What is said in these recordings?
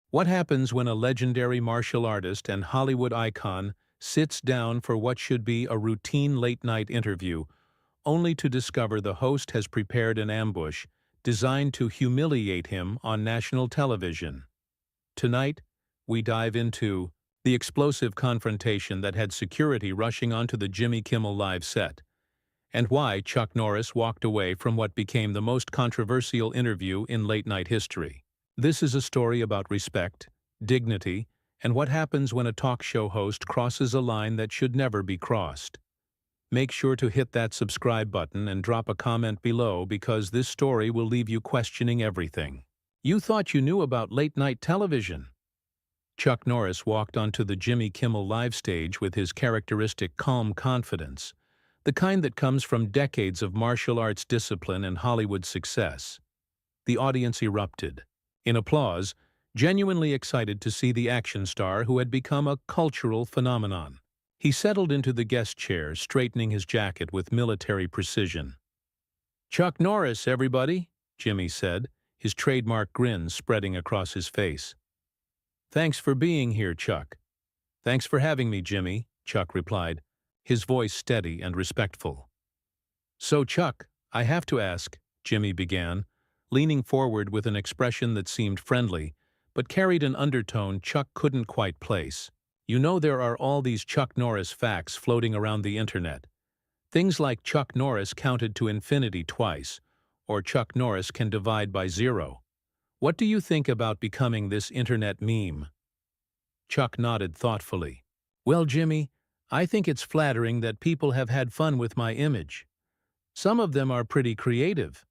What happens when a legendary martial artist and Hollywood icon sits down for what should be a routine late-night interview, only to discover the host has prepared an ambush designed to humiliate him on national television? Tonight, we dive into the explosive confrontation that had security rushing onto the Jimmy Kimmel Live set, and why Chuck Norris walked away from what became the most controversial interview in late-night history. This is a story about respect, dignity, and what happens when a talk show host crosses a line that should never be crossed. Make sure to hit that subscribe button and drop a comment below because this story will leave you questioning everything. You thought you knew about late-night television. Chuck Norris walked onto the Jimmy Kimmel Live stage with his characteristic calm confidence, the kind that comes from decades of martial arts discipline and Hollywood success. The audience erupted in applause, genuinely excited to see the action star who had become a cultural phenomenon. He settled into the guest chair, straightening his jacket with military precision. "Chuck Norris, everybody," Jimmy said, his trademark grin spreading across his face. "Thanks for being here, Chuck." "Thanks for having me, Jimmy," Chuck replied, his voice steady and respectful. "So, Chuck, I have to ask," Jimmy began, leaning forward with an expression that seemed friendly, but carried an undertone Chuck couldn't quite place. "You know there are all these Chuck Norris facts floating around the internet. Things like Chuck Norris counted to infinity twice, or Chuck Norris can divide by zero. What do you think about becoming this internet meme?" Chuck nodded thoughtfully. "Well, Jimmy, I think it's flattering that people have had fun with my image. Some of them are pretty creative.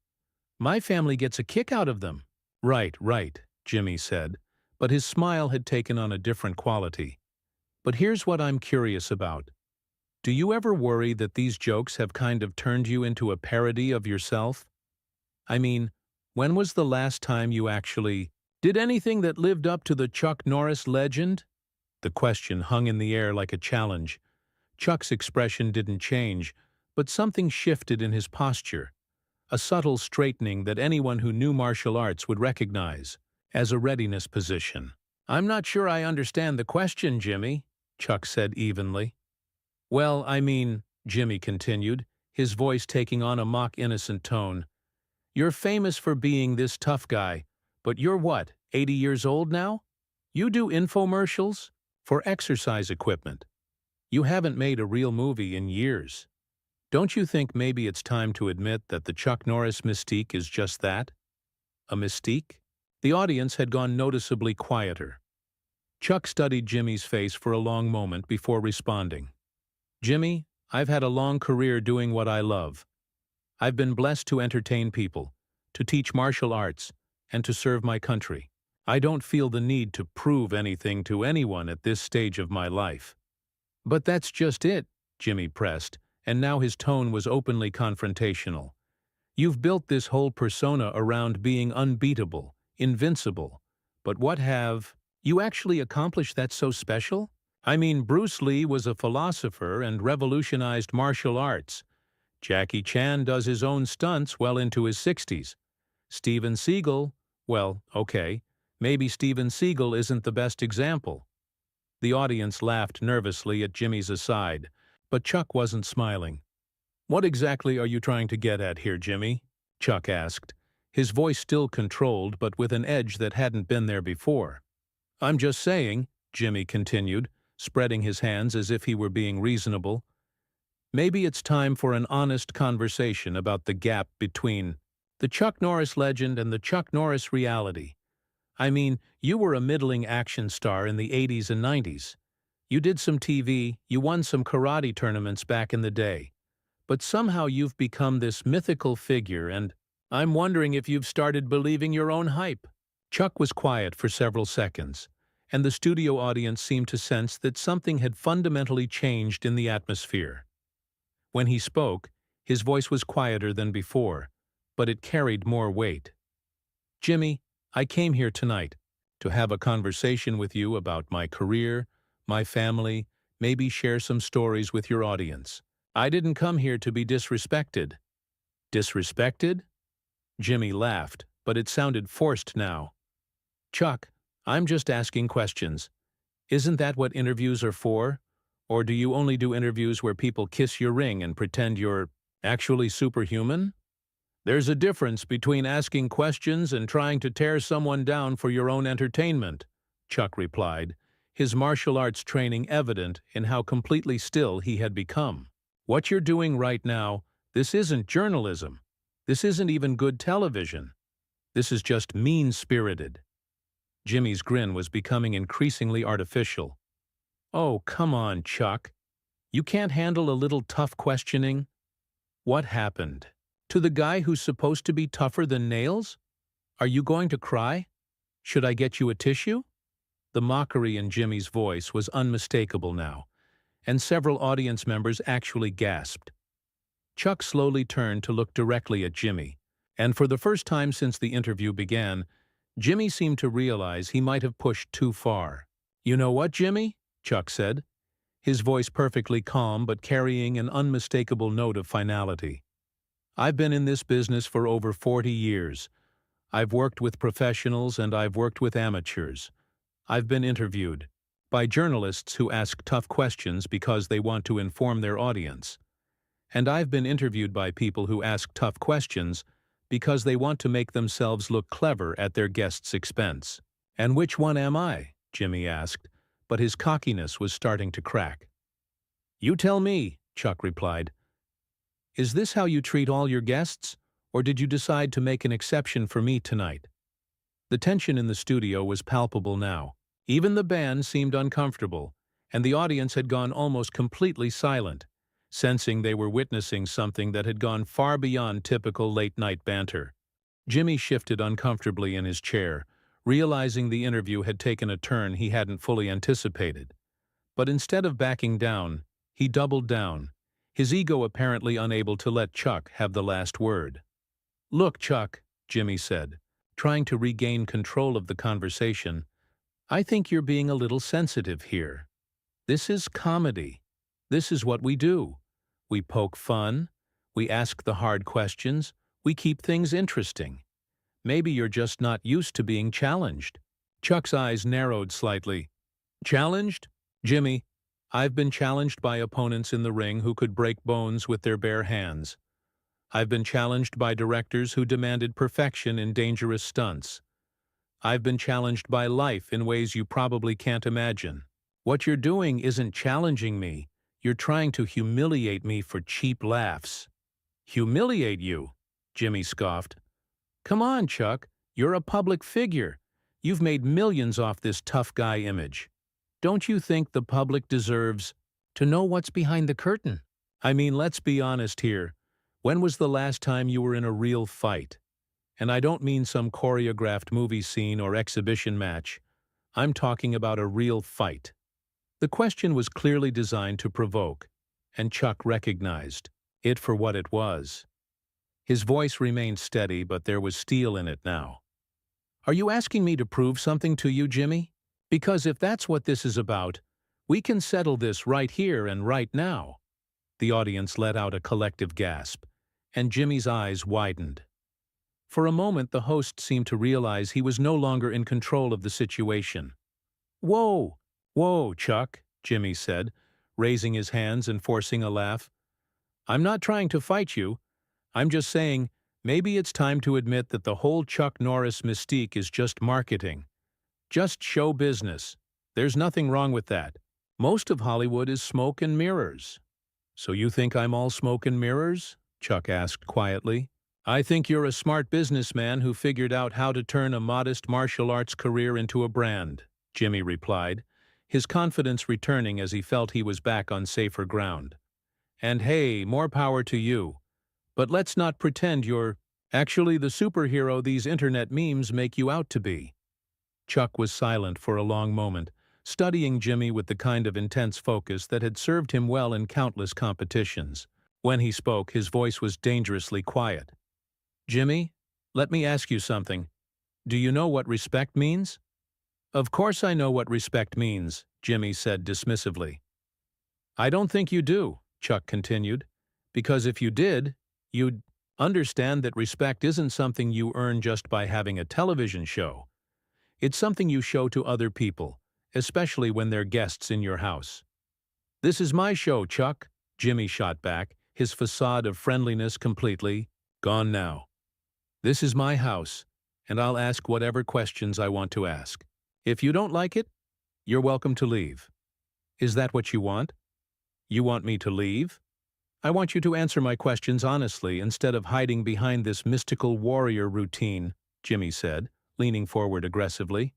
My family gets a kick out of them." Right, Jimmy said, but his smile had taken on a different quality. "But here's what I'm curious about. Do you ever worry that these jokes have kind of turned you into a parody of yourself? I mean, when was the last time you actually did anything that lived up to the Chuck Norris legend?" The question hung in the air like a challenge. Chuck's expression didn't change, but something shifted in his posture, a subtle straightening that anyone who knew martial arts would recognize as a readiness position. "I'm not sure I understand the question, Jimmy," Chuck said evenly. "Well, I mean," Jimmy continued, his voice taking on a mock-innocent tone, "you're famous for being this tough guy, but you're what, 80 years old now? You do infomercials for exercise equipment. You haven't made a real movie in years. Don't you think maybe it's time to admit that the Chuck Norris mystique is just that? A mystique?" The audience had gone noticeably quieter. Chuck studied Jimmy's face for a long moment before responding. "Jimmy, I've had a long career doing what I love. I've been blessed to entertain people, to teach martial arts, and to serve my country. I don't feel the need to prove anything to anyone at this stage of my life." "But that's just it," Jimmy pressed, and now his tone was openly confrontational. "You've built this whole persona around being unbeatable, invincible. But what have you actually accomplished that's so special? I mean, Bruce Lee was a philosopher and revolutionized martial arts. Jackie Chan does his own stunts well into his 60s. Steven Seagal, well, okay, maybe Steven Seagal isn't the best example." The audience laughed nervously at Jimmy's aside, but Chuck wasn't smiling. "What exactly are you trying to get at here, Jimmy?" Chuck asked, his voice still controlled but with an edge that hadn't been there before. "I'm just saying," Jimmy continued, spreading his hands as if he were being reasonable, "maybe it's time for an honest conversation about the gap between the Chuck Norris legend and the Chuck Norris reality. I mean, you were a middling action star in the 80s and 90s. You did some TV, you won some karate tournaments back in the day. But somehow you've become this mythical figure, and I'm wondering if you've started believing your own hype." Chuck was quiet for several seconds, and the studio audience seemed to sense that something had fundamentally changed in the atmosphere. When he spoke, his voice was quieter than before, but it carried more weight. "Jimmy, I came here tonight to have a conversation with you about my career, my family, maybe share some stories with your audience. I didn't come here to be disrespected." "Disrespected?" Jimmy laughed, but it sounded forced now. "Chuck, I'm just asking questions. Isn't that what interviews are for? Or do you only do interviews where people kiss your ring and pretend you're actually superhuman? There's a difference between asking questions and trying to tear someone down for your own entertainment, Chuck replied, his martial arts training evident in how completely still he had become. What you're doing right now, this isn't journalism. This isn't even good television. This is just mean-spirited. Jimmy's grin was becoming increasingly artificial. Oh, come on, Chuck. You can't handle a little tough questioning? What happened? To the guy who's supposed to be tougher than nails? Are you going to cry? Should I get you a tissue? The mockery in Jimmy's voice was unmistakable now, and several audience members actually gasped. Chuck slowly turned to look directly at Jimmy, and for the first time since the interview began, Jimmy seemed to realize he might have pushed too far. "You know what, Jimmy?" Chuck said, his voice perfectly calm but carrying an unmistakable note of finality. "I've been in this business for over 40 years. I've worked with professionals and I've worked with amateurs. I've been interviewed by journalists who ask tough questions because they want to inform their audience. And I've been interviewed by people who ask tough questions because they want to make themselves look clever at their guest's expense." "And which one am I?" Jimmy asked, but his cockiness was starting to crack. "You tell me," Chuck replied. "Is this how you treat all your guests, or did you decide to make an exception for me tonight?" The tension in the studio was palpable now. Even the band seemed uncomfortable, and the audience had gone almost completely silent, sensing they were witnessing something that had gone far beyond typical late-night banter. Jimmy shifted uncomfortably in his chair, realizing the interview had taken a turn he hadn't fully anticipated. But instead of backing down, he doubled down, his ego apparently unable to let Chuck have the last word. "Look, Chuck," Jimmy said, trying to regain control of the conversation, "I think you're being a little sensitive here. This is comedy. This is what we do. We poke fun, we ask the hard questions, we keep things interesting. Maybe you're just not used to being challenged." Chuck's eyes narrowed slightly. "Challenged? Jimmy, I've been challenged by opponents in the ring who could break bones with their bare hands. I've been challenged by directors who demanded perfection in dangerous stunts. I've been challenged by life in ways you probably can't imagine. What you're doing isn't challenging me. You're trying to humiliate me for cheap laughs." "Humiliate you?" Jimmy scoffed. "Come on, Chuck. You're a public figure. You've made millions off this tough guy image. Don't you think the public deserves to know what's behind the curtain? I mean, let's be honest here. When was the last time you were in a real fight? And I don't mean some choreographed movie scene or exhibition match. I'm talking about a real fight." The question was clearly designed to provoke, and Chuck recognized it for what it was. His voice remained steady, but there was steel in it now. "Are you asking me to prove something to you, Jimmy? Because if that's what this is about, we can settle this right here and right now." The audience let out a collective gasp, and Jimmy's eyes widened. For a moment, the host seemed to realize he was no longer in control of the situation. "Whoa! Whoa, Chuck," Jimmy said, raising his hands and forcing a laugh. "I'm not trying to fight you. I'm just saying, maybe it's time to admit that the whole Chuck Norris mystique is just marketing. Just show business. There's nothing wrong with that. Most of Hollywood is smoke and mirrors." "So you think I'm all smoke and mirrors?" Chuck asked quietly. "I think you're a smart businessman who figured out how to turn a modest martial arts career into a brand," Jimmy replied, his confidence returning as he felt he was back on safer ground. "And hey, more power to you. But let's not pretend you're actually the superhero these internet memes make you out to be." Chuck was silent for a long moment, studying Jimmy with the kind of intense focus that had served him well in countless competitions. When he spoke, his voice was dangerously quiet. "Jimmy, let me ask you something. Do you know what respect means?" "Of course I know what respect means," Jimmy said dismissively. "I don't think you do," Chuck continued, "because if you did, you'd understand that respect isn't something you earn just by having a television show. It's something you show to other people, especially when they're guests in your house. This is my show, Chuck, Jimmy shot back, his facade of friendliness completely gone now. This is my house, and I'll ask whatever questions I want to ask. If you don't like it, you're welcome to leave. Is that what you want? You want me to leave? I want you to answer my questions honestly instead of hiding behind this mystical warrior routine, Jimmy said, leaning forward aggressively.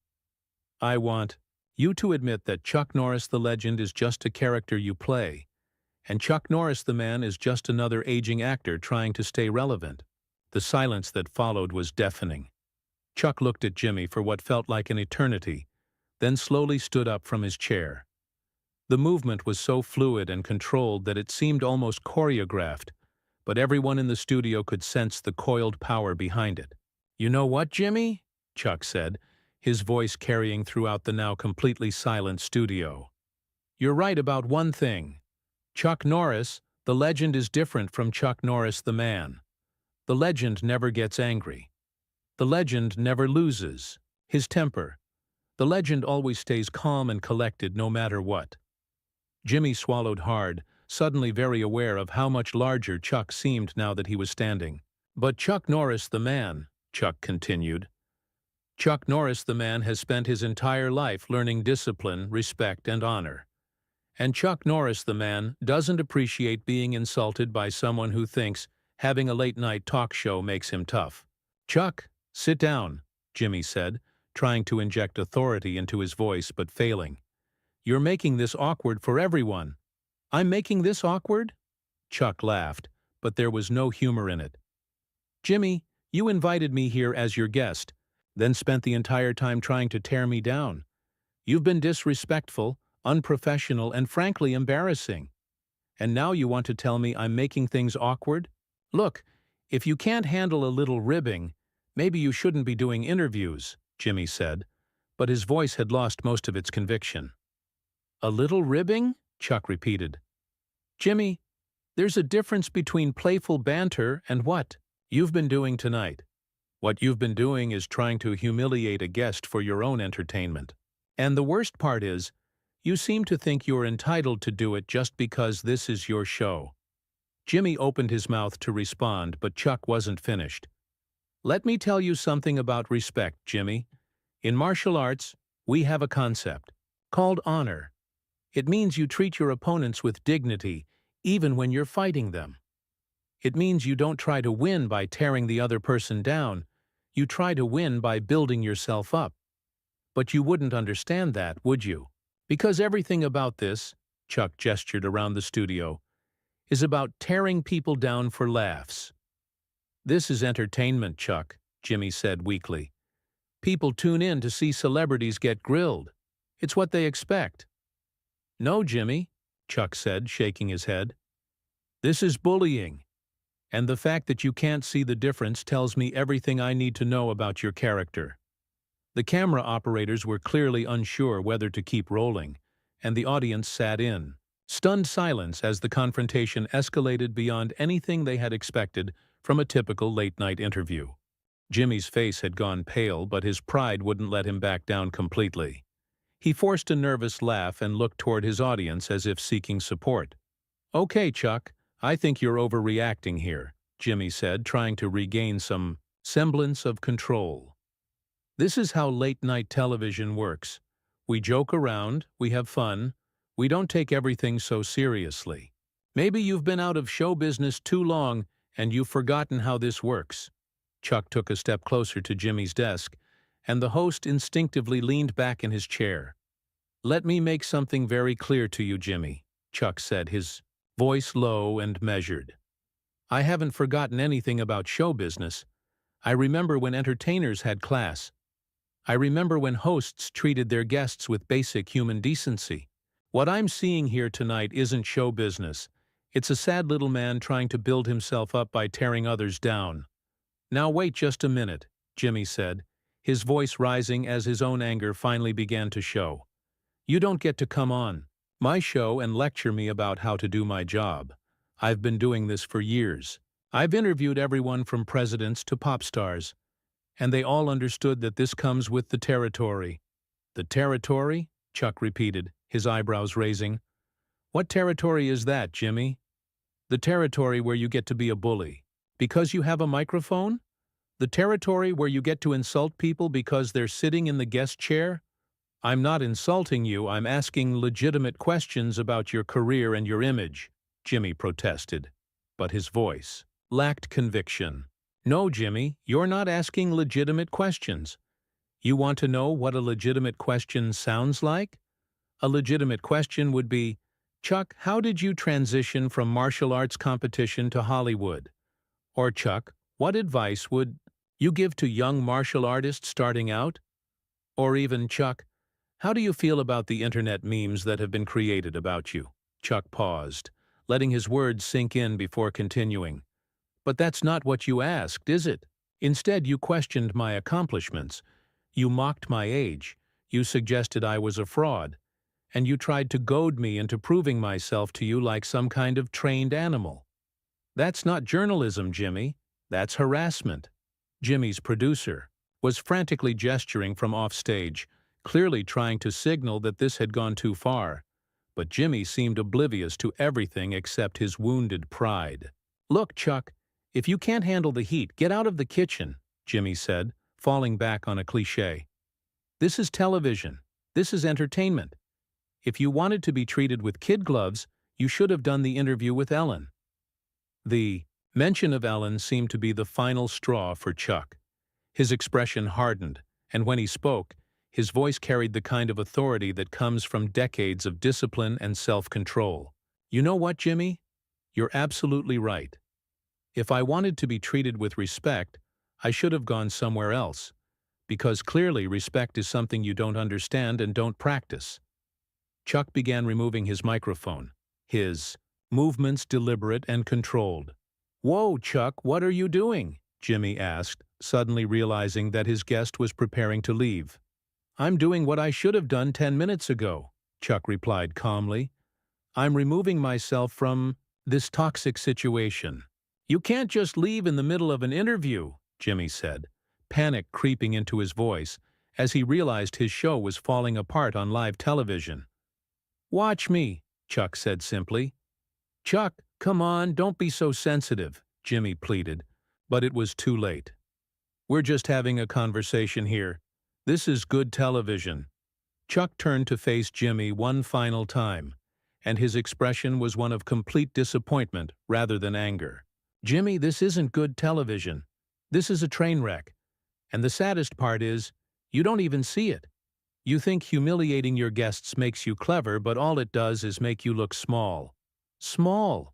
I want you to admit that Chuck Norris the legend is just a character you play, and Chuck Norris the man is just another aging actor trying to stay relevant. The silence that followed was deafening. Chuck looked at Jimmy for what felt like an eternity, then slowly stood up from his chair. The movement was so fluid and controlled that it seemed almost choreographed, but everyone in the studio could sense the coiled power behind it. You know what, Jimmy? Chuck said, his voice carrying throughout the now completely silent studio. You're right about one thing. Chuck Norris, the legend, is different from Chuck Norris the man. The legend never gets angry. The legend never loses his temper. The legend always stays calm and collected no matter what. Jimmy swallowed hard, suddenly very aware of how much larger Chuck seemed now that he was standing. But Chuck Norris the man, Chuck continued. Chuck Norris the man has spent his entire life learning discipline, respect, and honor. And Chuck Norris the man doesn't appreciate being insulted by someone who thinks having a late-night talk show makes him tough. Chuck, sit down, Jimmy said, trying to inject authority into his voice but failing. You're making this awkward for everyone. I'm making this awkward? Chuck laughed, but there was no humor in it. Jimmy, you invited me here as your guest, then spent the entire time trying to tear me down. You've been disrespectful, unprofessional, and frankly embarrassing. And now you want to tell me I'm making things awkward? Look, if you can't handle a little ribbing, maybe you shouldn't be doing interviews, Jimmy said, but his voice had lost most of its conviction. A little ribbing? Chuck repeated. Jimmy, there's a difference between playful banter and what you've been doing tonight. What you've been doing is trying to humiliate a guest for your own entertainment. And the worst part is, you seem to think you're entitled to do it just because this is your show. Jimmy opened his mouth to respond, but Chuck wasn't finished. Let me tell you something about respect, Jimmy. In martial arts, we have a concept called honor. It means you treat your opponents with dignity, even when you're fighting them. It means you don't try to win by tearing the other person down. You try to win by building yourself up. But you wouldn't understand that, would you? Because everything about this, Chuck gestured around the studio, is about tearing people down for laughs. This is entertainment, Chuck, Jimmy said weakly. People tune in to see celebrities get grilled. It's what they expect. No, Jimmy, Chuck said, shaking his head. This is bullying. And the fact that you can't see the difference tells me everything I need to know about your character. The camera operators were clearly unsure whether to keep rolling, and the audience sat in stunned silence as the confrontation escalated beyond anything they had expected from a typical late-night interview. Jimmy's face had gone pale, but his pride wouldn't let him back down completely. He forced a nervous laugh and looked toward his audience as if seeking support. Okay, Chuck, I think you're overreacting here, Jimmy said, trying to regain some semblance of control. This is how late-night television works. We joke around, we have fun, we don't take everything so seriously. Maybe you've been out of show business too long and you've forgotten how this works. Chuck took a step closer to Jimmy's desk, and the host instinctively leaned back in his chair. Let me make something very clear to you, Jimmy, Chuck said, his voice low and measured. I haven't forgotten anything about show business. I remember when entertainers had class. I remember when hosts treated their guests with basic human decency. What I'm seeing here tonight isn't show business. It's a sad little man trying to build himself up by tearing others down. Now wait just a minute, Jimmy said, his voice rising as his own anger finally began to show. You don't get to come on my show and lecture me about how to do my job. I've been doing this for years. I've interviewed everyone from presidents to pop stars. And they all understood that this comes with the territory. The territory? Chuck repeated, his eyebrows raising. What territory is that, Jimmy? The territory where you get to be a bully. Because you have a microphone? The territory where you get to insult people because they're sitting in the guest chair? I'm not insulting you, I'm asking legitimate questions about your career and your image, Jimmy protested. But his voice lacked conviction. No, Jimmy, you're not asking legitimate questions. You want to know what a legitimate question sounds like? A legitimate question would be, Chuck, how did you transition from martial arts competition to Hollywood? Or Chuck, what advice would you give to young martial artists starting out? Or even, Chuck, how do you feel about the internet memes that have been created about you? Chuck paused, letting his words sink in before continuing. But that's not what you asked, is it? Instead, you questioned my accomplishments. You mocked my age. You suggested I was a fraud. And you tried to goad me into proving myself to you like some kind of trained animal. That's not journalism, Jimmy. That's harassment. Jimmy's producer was frantically gesturing from offstage, clearly trying to signal that this had gone too far. But Jimmy seemed oblivious to everything except his wounded pride. Look, Chuck, if you can't handle the heat, get out of the kitchen, Jimmy said, falling back on a cliché. This is television. This is entertainment. If you wanted to be treated with kid gloves, you should have done the interview with Ellen. The mention of Ellen seemed to be the final straw for Chuck. His expression hardened, and when he spoke, his voice carried the kind of authority that comes from decades of discipline and self-control. You know what, Jimmy? You're absolutely right. If I wanted to be treated with respect, I should have gone somewhere else, because clearly respect is something you don't understand and don't practice. Chuck began removing his microphone, his movements deliberate and controlled. Whoa, Chuck, what are you doing? Jimmy asked, suddenly realizing that his guest was preparing to leave. I'm doing what I should have done 10 minutes ago, Chuck replied calmly. I'm removing myself from this toxic situation. You can't just leave in the middle of an interview, Jimmy said, panic creeping into his voice as he realized his show was falling apart on live television. Watch me, Chuck said simply. Chuck, come on, don't be so sensitive, Jimmy pleaded, but it was too late. We're just having a conversation here. This is good television. Chuck turned to face Jimmy one final time, and his expression was one of complete disappointment rather than anger. Jimmy, this isn't good television. This is a train wreck. And the saddest part is, you don't even see it. You think humiliating your guests makes you clever, but all it does is make you look small. Small.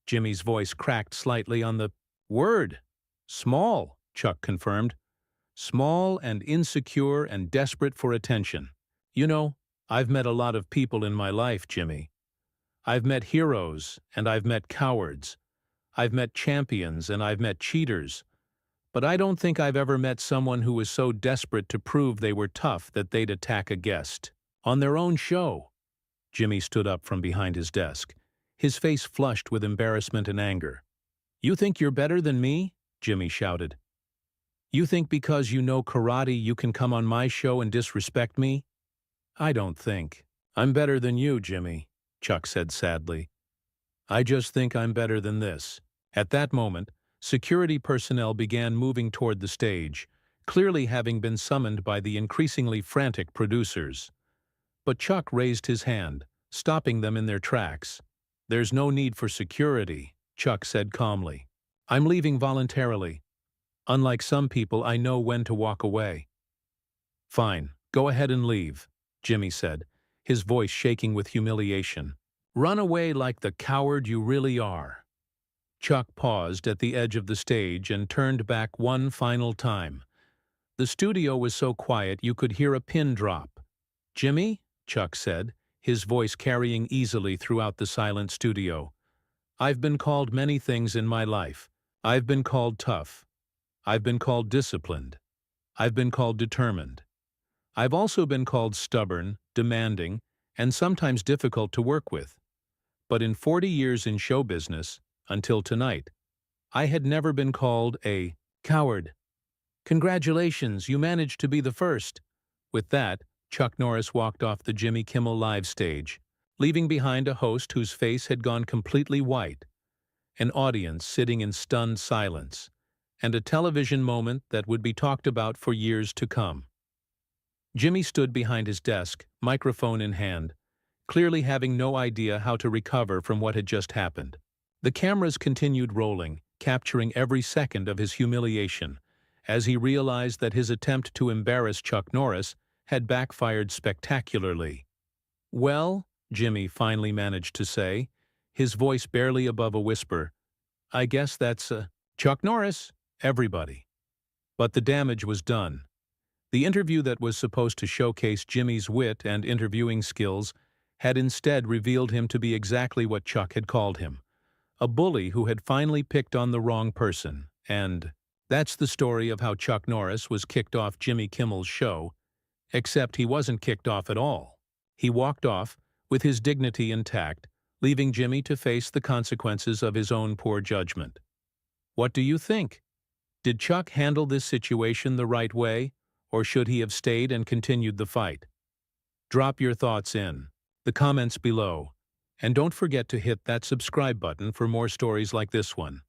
Jimmy's voice cracked slightly on the word. Small, Chuck confirmed. Small and insecure and desperate for attention. You know, I've met a lot of people in my life, Jimmy. I've met heroes and I've met cowards. I've met champions and I've met cheaters. But I don't think I've ever met someone who was so desperate to prove they were tough that they'd attack a guest. On their own show. Jimmy stood up from behind his desk, his face flushed with embarrassment and anger. You think you're better than me? Jimmy shouted. You think because you know karate you can come on my show and disrespect me? I don't think. I'm better than you, Jimmy, Chuck said sadly. I just think I'm better than this. At that moment, security personnel began moving toward the stage, clearly having been summoned by the increasingly frantic producers. But Chuck raised his hand, stopping them in their tracks. There's no need for security, Chuck said calmly. I'm leaving voluntarily. Unlike some people, I know when to walk away. Fine, go ahead and leave, Jimmy said, his voice shaking with humiliation. Run away like the coward you really are. Chuck paused at the edge of the stage and turned back one final time. The studio was so quiet you could hear a pin drop. Jimmy, Chuck said, his voice carrying easily throughout the silent studio. I've been called many things in my life. I've been called tough. I've been called disciplined. I've been called determined. I've also been called stubborn, demanding, and sometimes difficult to work with. But in 40 years in show business, until tonight, I had never been called a coward. "Congratulations, you managed to be the first." With that, Chuck Norris walked off the Jimmy Kimmel live stage, leaving behind a host whose face had gone completely white, an audience sitting in stunned silence, and a television moment that would be talked about for years to come. Jimmy stood behind his desk, microphone in hand, clearly having no idea how to recover from what had just happened. The cameras continued rolling, capturing every second of his humiliation, as he realized that his attempt to embarrass Chuck Norris had backfired spectacularly. "Well," Jimmy finally managed to say, his voice barely above a whisper, "I guess that's, Chuck Norris, everybody." But the damage was done. The interview that was supposed to showcase Jimmy's wit and interviewing skills had instead revealed him to be exactly what Chuck had called him, a bully who had finally picked on the wrong person. And that's the story of how Chuck Norris was kicked off Jimmy Kimmel's show, except he wasn't kicked off at all. He walked off, with his dignity intact, leaving Jimmy to face the consequences of his own poor judgment. What do you think? Did Chuck handle this situation the right way, or should he have stayed and continued the fight? Drop your thoughts in the comments below, and don't forget to hit that subscribe button for more stories like this one.